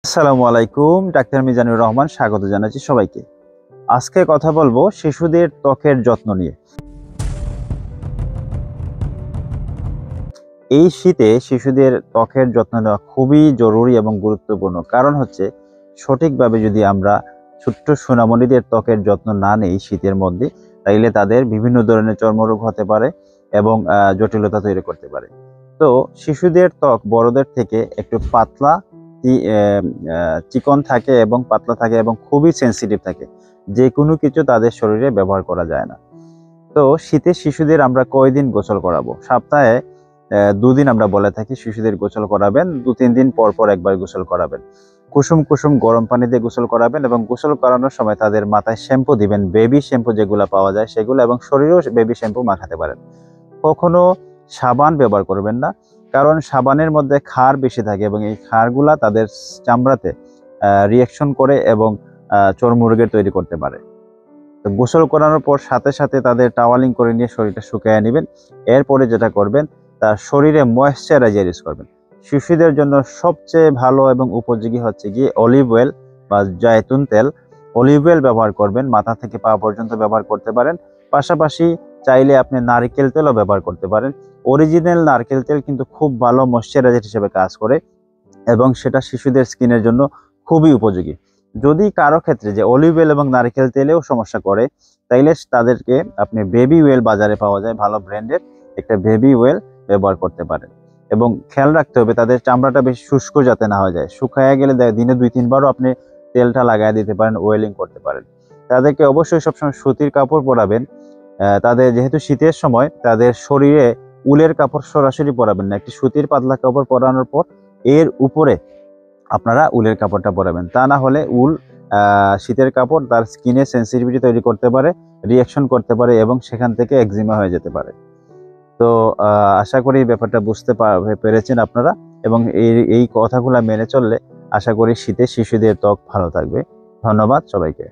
আসসালামু আলাইকুম, ডাক্তার মিজানুর রহমান স্বাগত জানাচ্ছি সবাইকে। আজকে কথা বলবো শিশুদের ত্বকের যত্ন নিয়ে। এই শীতে শিশুদের ত্বকের যত্ন নেওয়া খুবই জরুরি এবং গুরুত্বপূর্ণ। কারণ হচ্ছে সঠিকভাবে যদি আমরা ছোট্ট সোনামণিদের ত্বকের যত্ন না নেই শীতের মধ্যে, তাইলে তাদের বিভিন্ন ধরনের চর্মরোগ হতে পারে এবং জটিলতা তৈরি করতে পারে। তো শিশুদের ত্বক বড়দের থেকে একটু পাতলা, চিকন থাকে এবং পাতলা থাকে এবং খুবই সেন্সিটিভ থাকে। যে কোনো কিছু তাদের শরীরে ব্যবহার করা যায় না। তো শীতে শিশুদের আমরা কয়দিন গোসল করাবো? সপ্তাহে ২ দিন আমরা বলে থাকি শিশুদের গোসল করাবেন। ২-৩ দিন পর পর একবার গোসল করাবেন। কুসুম কুসুম গরম পানি দিয়ে গোসল করাবেন এবং গোসল করানোর সময় তাদের মাথায় শ্যাম্পু দিবেন। বেবি শ্যাম্পু যেগুলা পাওয়া যায় সেগুলো, এবং শরীরেও বেবি শ্যাম্পু মাখাতে পারেন। কখনো সাবান ব্যবহার করবেন না, কারণ সাবানের মধ্যে ক্ষার বেশি থাকে এবং এই ক্ষারগুলা তাদের চামড়াতে রিঅ্যাকশন করে এবং চর্মরোগের তৈরি করতে পারে। তো গোসল করানোর পর সাথে সাথে তাদের টাওয়ালিং করে নিয়ে শরীরটা শুকিয়ে নেবেন। এরপরে যেটা করবেন, তার শরীরে ময়েশ্চারাইজার ইউজ করবেন। শিশুদের জন্য সবচেয়ে ভালো এবং উপযোগী হচ্ছে গিয়ে অলিভ অয়েল বা জায়তুন তেল। অলিভ অয়েল ব্যবহার করবেন, মাথা থেকে পা পর্যন্ত ব্যবহার করতে পারেন। পাশাপাশি চাইলে আপনি নারকেল তেলও ব্যবহার করতে পারেন। অরিজিনাল নারকেল তেল কিন্তু খুব ভালো ময়েশ্চারাইজার হিসেবে কাজ করে এবং সেটা শিশুদের স্কিনের জন্য খুবই উপযোগী। যদি কারো ক্ষেত্রে যে অলিভ অয়েল এবং নারকেল তেলেও সমস্যা করে, তাইলে তাদেরকে আপনি বেবি অয়েল, বাজারে পাওয়া যায় ভালো ব্র্যান্ডের একটা বেবি অয়েল, ব্যবহার করতে পারেন। এবং খেয়াল রাখতে হবে তাদের চামড়াটা বেশি শুষ্ক যাতে না হয়ে যায়। শুকায়া গেলে দিনে ২-৩ বারও আপনি তেলটা লাগায় দিতে পারেন, ওয়েলিং করতে পারেন। তাদেরকে অবশ্যই সবসময় সুতির কাপড় পরাবেন। তাদের যেহেতু শীতের সময়, তাদের শরীরে উলের কাপড় সরাসরি পরাবেন না। একটি সুতির পাতলা কাপড় পরানোর পর এর উপরে আপনারা উলের কাপড়টা পরাবেন। তা না হলে উল, শীতের কাপড় তার স্কিনে সেন্সিটিভিটি তৈরি করতে পারে, রিঅ্যাকশন করতে পারে এবং সেখান থেকে একজিমা হয়ে যেতে পারে। তো আশা করি ব্যাপারটা বুঝতে পেরেছেন আপনারা, এবং এই কথাগুলা মেনে চললে আশা করি শীতে শিশুদের ত্বক ভালো থাকবে। ধন্যবাদ সবাইকে।